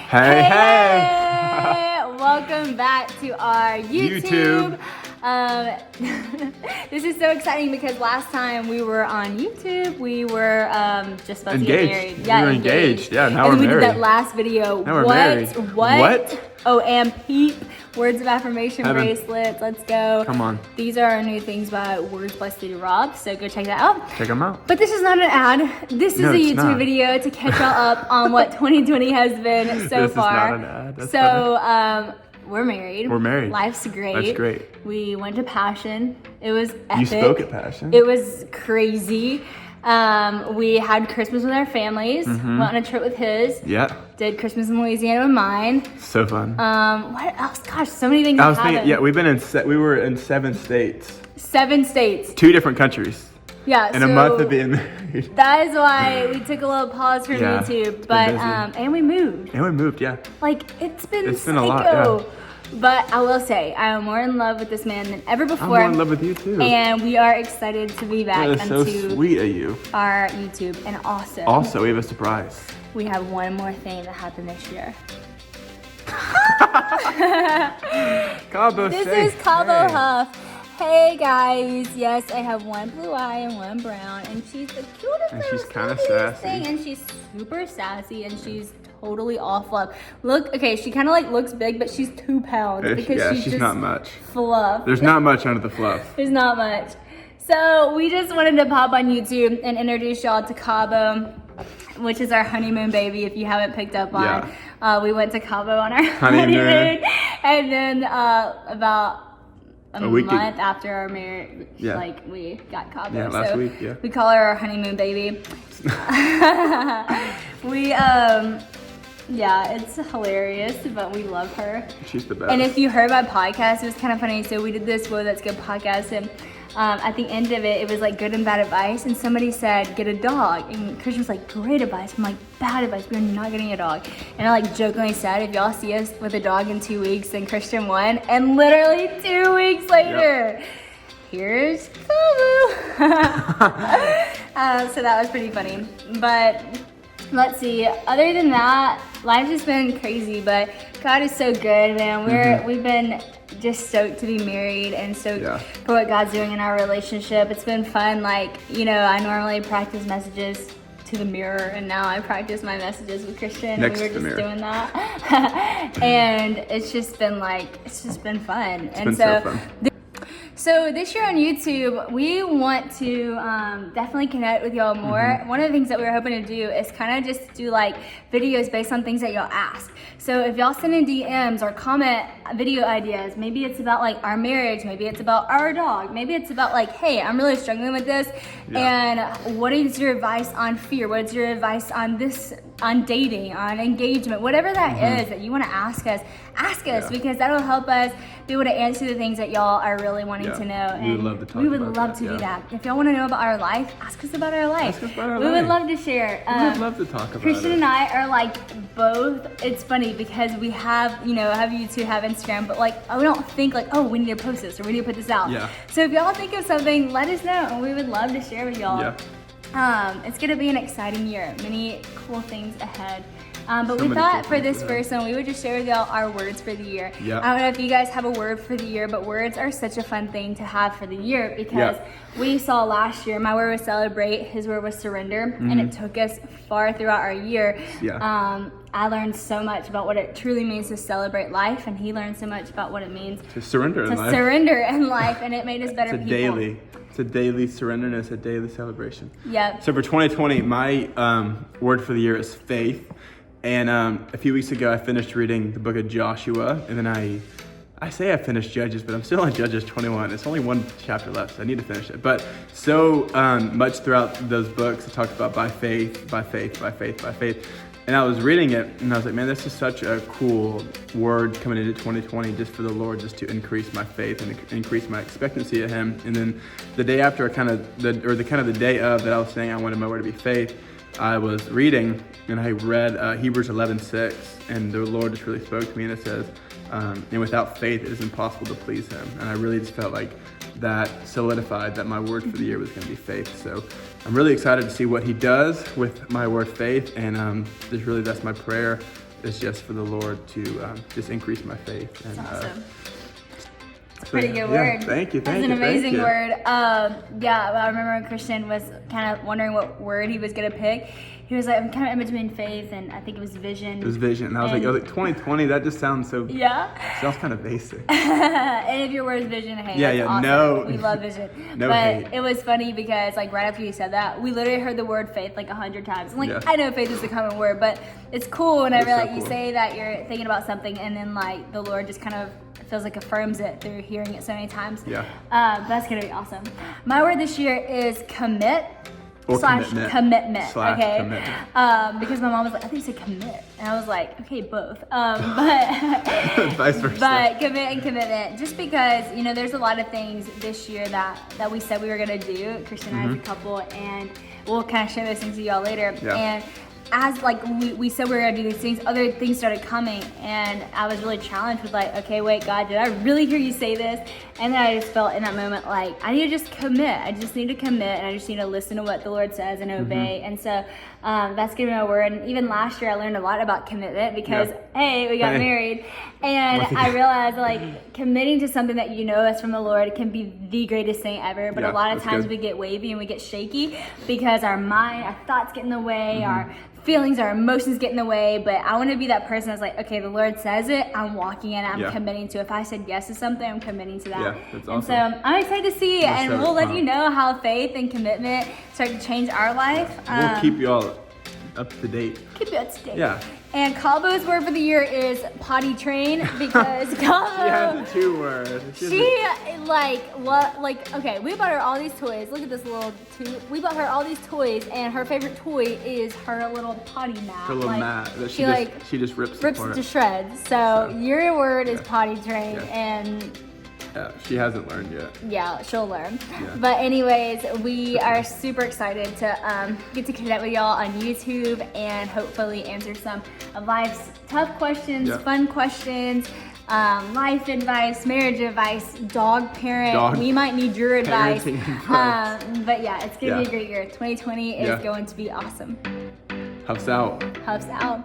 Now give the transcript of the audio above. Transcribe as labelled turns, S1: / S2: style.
S1: Hey! Welcome back to our YouTube. This is so exciting because last time we were on YouTube, we were just about to get married.
S2: Yeah, we were engaged. Yeah, now we're married.
S1: And we did that last video.
S2: Now we're married.
S1: What? Oh, and peep. Words of affirmation bracelets. Let's go.
S2: Come on.
S1: These are our new things by Words by Sadie Robertson. So go check that out.
S2: Check them out.
S1: But this is not an ad. This is a YouTube video to catch y'all up on what 2020 has been so far.
S2: This is not an ad. That's
S1: funny. We're married.
S2: We're married.
S1: Life's great.
S2: Life's great.
S1: We went to Passion. It was epic.
S2: You spoke at Passion.
S1: It was crazy. We had Christmas with our families. Went on a trip with his.
S2: Yeah.
S1: Did Christmas in Louisiana with mine.
S2: So fun.
S1: What else? Gosh, so many things have happened.
S2: Yeah, we were in 7 states.
S1: 7 states.
S2: 2 different countries.
S1: Yeah.
S2: In a month of being married.
S1: That is why we took a little pause from YouTube. But and we moved.
S2: Yeah.
S1: Like it's been
S2: a lot. Yeah.
S1: But I will say, I am more in love with this man than ever before.
S2: I'm more in love with you too.
S1: And we are excited to be back
S2: That is so sweet of you.
S1: Our YouTube. And
S2: also, we have a surprise.
S1: We have one more thing that happened this year.
S2: CABO,
S1: this is CABO Huff. Hey guys, yes, I have one blue eye and one brown, and she's the cutest
S2: and she's kind of
S1: sassy
S2: sassy.
S1: And she's super sassy, and she's totally all fluff. Look, okay, she kind of like looks big, but she's 2 pounds because she's just
S2: not much.
S1: Fluff.
S2: There's not much under the fluff.
S1: There's not much. So we just wanted to pop on YouTube and introduce y'all to CABO, which is our honeymoon baby. If you haven't picked up on, we went to CABO on our honeymoon, and then about a month after our marriage, like we got CABO.
S2: Yeah, last week.
S1: We call her our honeymoon baby. It's hilarious, but we love her.
S2: She's the best.
S1: And if you heard my podcast, it was kind of funny. So we did this Whoa That's Good podcast, and at the end of it, it was like good and bad advice. And somebody said, get a dog. And Christian was like, great advice. I'm like, bad advice. We're not getting a dog. And I like jokingly said, if y'all see us with a dog in 2 weeks, then Christian won. And literally 2 weeks later, here's CABO. So that was pretty funny. But let's see. Other than that, life's just been crazy. But God is so good, man. We've been just stoked to be married and stoked for what God's doing in our relationship. It's been fun. Like, I normally practice messages to the mirror, and now I practice my messages with Christian.
S2: Next
S1: and we were just
S2: mirror.
S1: doing that. And it's just been fun.
S2: So fun.
S1: So this year on YouTube, we want to definitely connect with y'all more. One of the things that we were hoping to do is kind of just do like videos based on things that y'all ask. So if y'all send in DMs or comment video ideas, maybe it's about like our marriage, maybe it's about our dog, maybe it's about like, hey, I'm really struggling with this, and what is your advice on fear? What's your advice on this, on dating, on engagement, whatever that is that you want to ask us because that'll help us be able to answer the things that y'all are really wanting to know. And
S2: we would love to talk
S1: we would love to do that. If y'all want to know about our life, ask us about our life.
S2: We
S1: would love to share.
S2: We would love to talk about
S1: Christian
S2: it.
S1: and I are like both. It's funny because we have, have YouTube, have Instagram, but like we don't think like, oh, we need to post this or we need to put this out.
S2: Yeah.
S1: So if y'all think of something, let us know, and we would love to share with y'all.
S2: Yeah.
S1: It's gonna be an exciting year. Many cool things ahead. But we thought for this first one, we would just share with y'all our words for the year.
S2: Yeah.
S1: I don't know if you guys have a word for the year, but words are such a fun thing to have for the year because we saw last year, my word was celebrate, his word was surrender, and it took us far throughout our year.
S2: Yeah.
S1: I learned so much about what it truly means to celebrate life, and he learned so much about what it means
S2: to surrender in life. And
S1: it made us better people.
S2: It's a daily surrenderness, a daily celebration.
S1: Yep.
S2: So for 2020, my word for the year is faith. And a few weeks ago, I finished reading the book of Joshua, and then I say I finished Judges, but I'm still on Judges 21. It's only 1 chapter left, so I need to finish it. But so much throughout those books, it talks about by faith, by faith, by faith, by faith. And I was reading it, and I was like, man, this is such a cool word coming into 2020, just for the Lord, just to increase my faith and increase my expectancy of Him. And then the day after, the day of that I was saying I wanted my word to be faith, I was reading, and I read Hebrews 11:6, and the Lord just really spoke to me, and it says, and without faith, it is impossible to please Him. And I really just felt like that solidified that my word for the year was going to be faith. So I'm really excited to see what He does with my word faith, and that's my prayer, is just for the Lord to just increase my faith. And
S1: Awesome.
S2: so,
S1: Pretty good
S2: yeah,
S1: word.
S2: Thank you.
S1: That's an amazing word. I remember when Christian was kind of wondering what word he was gonna pick. He was like, I'm kind of in between faith and I think it was vision.
S2: It was vision. And I was like, 2020, that just sounds so, sounds kind of basic.
S1: And if your word is vision, hey, that's awesome.
S2: No.
S1: We love vision.
S2: No
S1: but
S2: hate.
S1: It was funny because like right after you said that, we literally heard the word faith like 100 times. I'm like, I know faith is a common word, but it's cool whenever like you say that you're thinking about something and then like the Lord just kind of feels like affirms it through hearing it so many times. That's gonna be awesome. My word this year is commit.
S2: Or
S1: commitment.
S2: Commitment.
S1: Because my mom was like, I think you said commit. And I was like, okay, both. But
S2: vice versa.
S1: But commit and commitment. Just because, you know, there's a lot of things this year that we said we were gonna do, Christian and I as a couple, and we'll kind of share those things with y'all later. And as like we said we were gonna do these things, other things started coming, and I was really challenged with like, okay, wait, God, did I really hear you say this? And then I just felt in that moment like I need to just commit. I just need to commit, and I just need to listen to what the Lord says and obey. And so that's giving me a word. And even last year, I learned a lot about commitment because hey, we got married, and I realized like committing to something that you know is from the Lord can be the greatest thing ever. But a lot of times we get wavy and we get shaky because our mind, our thoughts get in the way, our feelings, our emotions get in the way. But I want to be that person that's like, okay, the Lord says it, I'm walking in, I'm committing to it. If I said yes to something, I'm committing to that.
S2: That's awesome.
S1: And so I'm excited to see, and we'll let you know how faith and commitment start to change our life.
S2: We'll keep you all up to date.
S1: Keep you up to date.
S2: Yeah.
S1: And CABO's word for the year is potty train because CABO.
S2: She has a 2 word.
S1: Okay, we bought her all these toys. Look at this little tube. We bought her all these toys, and her favorite toy is her little potty mat.
S2: Her little mat that she just rips
S1: it to shreds. So your word is potty train, and
S2: she hasn't learned yet.
S1: Yeah, she'll learn. But anyways, we are super excited to get to connect with y'all on YouTube and hopefully answer some of life's tough questions, fun questions, life advice, marriage advice, dog parent. We might need your advice. But yeah, it's going to be a great year. 2020 is going to be awesome.
S2: Huff's out.
S1: Huff's out.